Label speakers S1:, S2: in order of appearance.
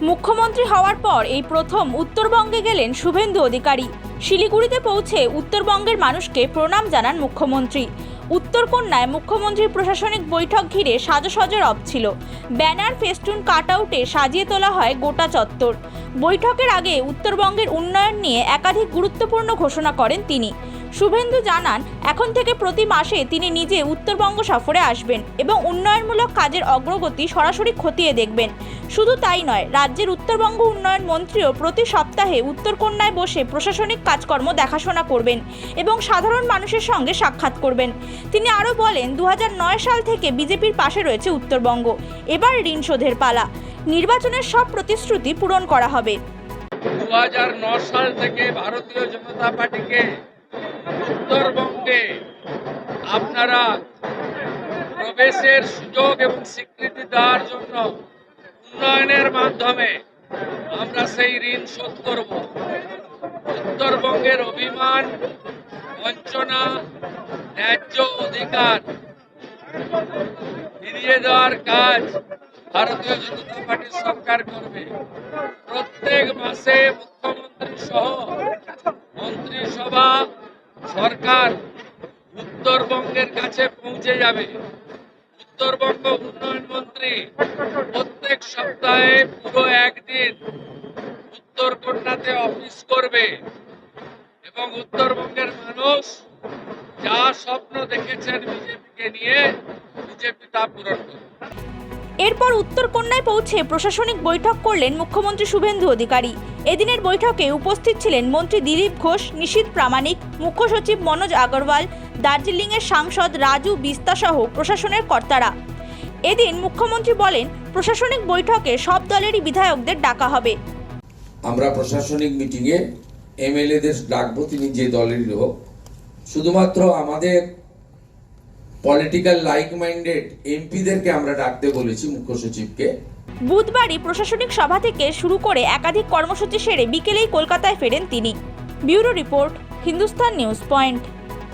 S1: মুখ্যমন্ত্রী হওয়ার পর এই প্রথম উত্তরবঙ্গে গেলেন শুভেন্দু অধিকারী। শিলিগুড়িতে পৌঁছে উত্তরবঙ্গের মানুষকে প্রণাম জানান মুখ্যমন্ত্রী। উত্তরকন্যায় মুখ্যমন্ত্রীর প্রশাসনিক বৈঠক ঘিরে সাজসজ্জা রব ছিল। ব্যানার, ফেস্টুন, কাটআউটে সাজিয়ে তোলা হয় গোটা চত্বর। বৈঠকের আগে উত্তরবঙ্গের উন্নয়ন নিয়ে একাধিক গুরুত্বপূর্ণ ঘোষণা করেন তিনি। শুভেন্দু জানান, এখন থেকে প্রতি মাসে তিনি নিজে উত্তরবঙ্গ সফরে আসবেন এবং উন্নয়নমূলক কাজের অগ্রগতি সরাসরি খতিয়ে দেখবেন। শুধু তাই নয়, রাজ্যের উত্তরবঙ্গ উন্নয়ন মন্ত্রীও প্রতি সপ্তাহে উত্তরকন্যায় বসে প্রশাসনিক কাজকর্ম দেখাশোনা করবেন এবং সাধারণ মানুষের সঙ্গে সাক্ষাৎ করবেন। তিনি আরও বলেন, 2009 সাল থেকে বিজেপির পাশে রয়েছে উত্তরবঙ্গ। এবার ঋণ শোধের পালা। নির্বাচনের সব প্রতিশ্রুতি পূরণ করা হবে।
S2: 2009 সাল থেকে ভারতীয় জনতা পার্টিকে উত্তরবঙ্গে আপনারা প্রবেশের সুযোগ এবং স্বীকৃতি দেওয়ার জন্য উন্নয়নের মাধ্যমে আমরা সেই ঋণ শোধ করব। উত্তরবঙ্গের অভিমান, বঞ্চনা, ন্যায্য অধিকার ফিরিয়ে দেওয়ার কাজ ভারতীয় জনতা পার্টির সরকার করবে। প্রত্যেক মাসে মুখ্যমন্ত্রী সহ মন্ত্রিসভা, সরকার উত্তরবঙ্গের কাছে পৌঁছে যাবে। উত্তরবঙ্গ উন্নয়ন মন্ত্রী প্রত্যেক সপ্তাহে পুরো একদিন উত্তরকন্যাতে অফিস করবে এবং উত্তরবঙ্গের মানুষ যা স্বপ্ন দেখেছেন বিজেপিকে নিয়ে, বিজেপি তা পূরণ করবে।
S1: এরপর উত্তরকন্যায় পৌঁছে প্রশাসনিক বৈঠক করলেন মুখ্যমন্ত্রী শুভেন্দু অধিকারী। এদিনের বৈঠকে উপস্থিত ছিলেন মন্ত্রী দিলীপ ঘোষ, নিশীথ প্রামাণিক, মুখ্য সচিব মনোজ আগরওয়াল, দার্জিলিংয়ের সাংসদ রাজু বিস্তা সহ প্রশাসনের কর্তারা। এদিন মুখ্যমন্ত্রী বলেন, প্রশাসনিক বৈঠকে সব দলেরই বিধায়কদের ডাকা হবে।
S3: আমরা প্রশাসনিক মিটিংয়ে এমএলএদের ডাকবো, তিনি যে দলেরই হোক। শুধুমাত্র আমাদের পলিটিক্যাল লাইক মাইন্ডেড এমপিদেরকে আমরা ডাকতে বলেছি, মুখ্য সচিবকে।
S1: বুধবারই প্রশাসনিক সভা থেকে শুরু করে একাধিক কর্মসূচি সেরে বিকেলেই কলকাতায় ফেরেন তিনি। Bureau report, Hindustan news point.